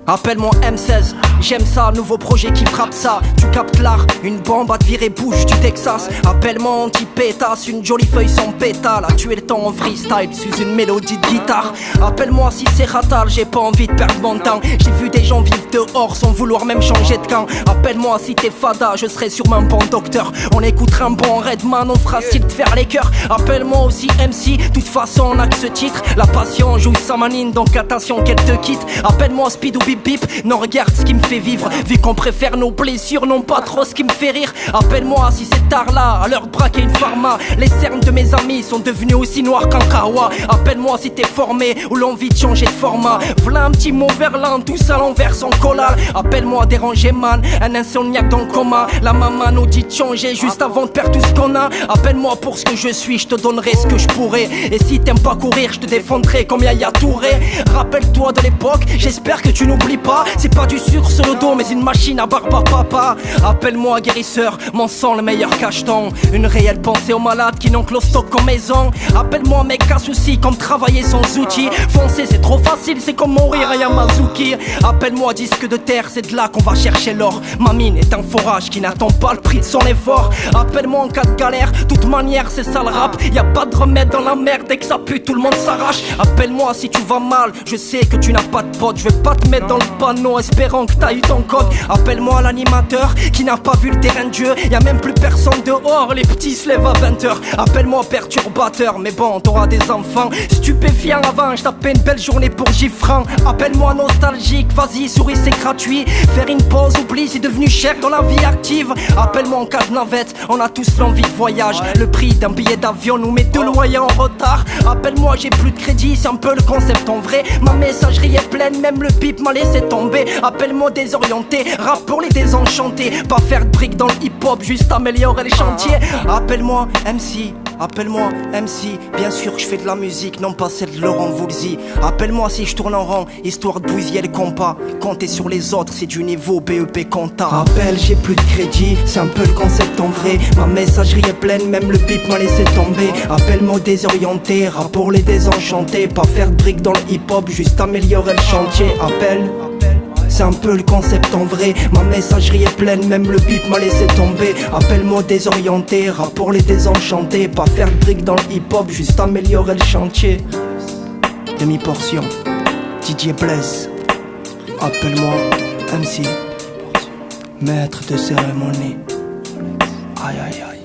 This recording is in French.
Appelle-moi M16, j'aime ça, nouveau projet qui frappe ça. Tu captes l'art, une bombe à te virer bouche du Texas. Appelle-moi anti-pétasse, une jolie feuille sans pétale. À tuer le temps en freestyle, suis une mélodie de guitare. Appelle-moi si c'est ratal, j'ai pas envie de perdre mon temps. J'ai vu des gens vivre dehors sans vouloir même changer de camp. Appelle-moi si t'es fada, je serai sûrement un bon docteur. On écoutera un bon Redman, on fera style de faire les cœurs. Appelle-moi aussi MC, toute façon on a que ce titre. La passion joue sa manine, donc attention qu'elle te quitte. Appelle-moi Speed ou Bip Bip, non regarde ce qui me fait vivre. Vu qu'on préfère nos blessures, non pas trop ce qui me fait rire. Appelle-moi si c'est tard là, à l'heure de braquer une pharma. Les cernes de mes amis sont devenus aussi noirs qu'un kawa. Appelle-moi si t'es formé ou l'envie de changer de format. V'là un petit mot verlan, tout ça l'envers son collal. Appelle-moi dérangé man, un insomniaque dans le coma. La maman nous dit de changer juste avant de perdre tout ce qu'on a. Appelle-moi pour ce que je suis, je te donnerai ce que je pourrais. Et si t'aimes pas courir, je te défendrai comme Yaya Touré. Rappelle-toi de l'époque, j'espère que tu n'oublies pas. C'est pas du sucre sur le dos mais une machine à barbe à papa. Appelle-moi guérisseur, mon sang le meilleur cacheton. Une réelle pensée aux malades qui n'ont que le stock comme maison. Appelle-moi mec à souci comme travailler sans outils. Foncer c'est trop facile, c'est comme mourir à Yamazuki. Appelle-moi disque de terre, c'est de là qu'on va chercher l'or. Ma mine est un forage qui n'attend pas le prix de son effort. Appelle-moi en cas de galère, toute manière c'est ça le rap. Y'a pas de remède dans la merde, dès que ça pue tout le monde s'arrache. Appelle-moi si tu vas mal, je sais que tu n'as pas de pote. Je vais pas te mettre dans le panneau espérant que t'as eu ton code. Appelle-moi l'animateur qui n'a pas vu le terrain de jeu. Y'a même plus personne dehors, les petits se lèvent à 20h. Appelle-moi perturbateur, mais bon t'auras des enfants. Stupéfiant avant, je tapais une belle journée pour Gifran. Appelle-moi nostalgique, vas-y souris c'est gratuit. Faire une pause, oublie c'est devenu cher dans la vie active. Appelle-moi en cas de navette, on a tous l'envie de voyage. Le prix d'un billet d'avion nous met 2 loyers en retard. Appelle-moi j'ai plus de crédit, c'est un peu le concept en vrai. Ma messagerie est pleine, même le bip m'a laissé tomber. Appelle-moi désorienté, rap pour les désenchantés. Pas faire de briques dans le hip-hop, juste améliorer les chantiers. Appelle-moi MC, appelle-moi MC. Bien sûr que je fais de la musique, non pas celle de Laurent Voulzy. Appelle-moi si je tourne en rond, histoire de bousiller le compas. Compter sur les autres, c'est du niveau BEP compta. Rappel, j'ai plus de crédit, c'est un peu le concept en vrai. Ma messagerie est pleine, même le bip m'a laissé tomber. Appelle-moi désorienté, rap pour les désenchantés. Pas faire de briques dans le hip-hop, juste améliorer le chantier. Appelle, c'est un peu le concept en vrai. Ma messagerie est pleine, même le bip m'a laissé tomber. Appelle-moi désorienté, rap pour les désenchantés. Pas faire de briques dans le hip-hop, juste améliorer le chantier. Demi-portion, DJ Bless. Appelle-moi MC, maître de cérémonie. Aïe aïe aïe.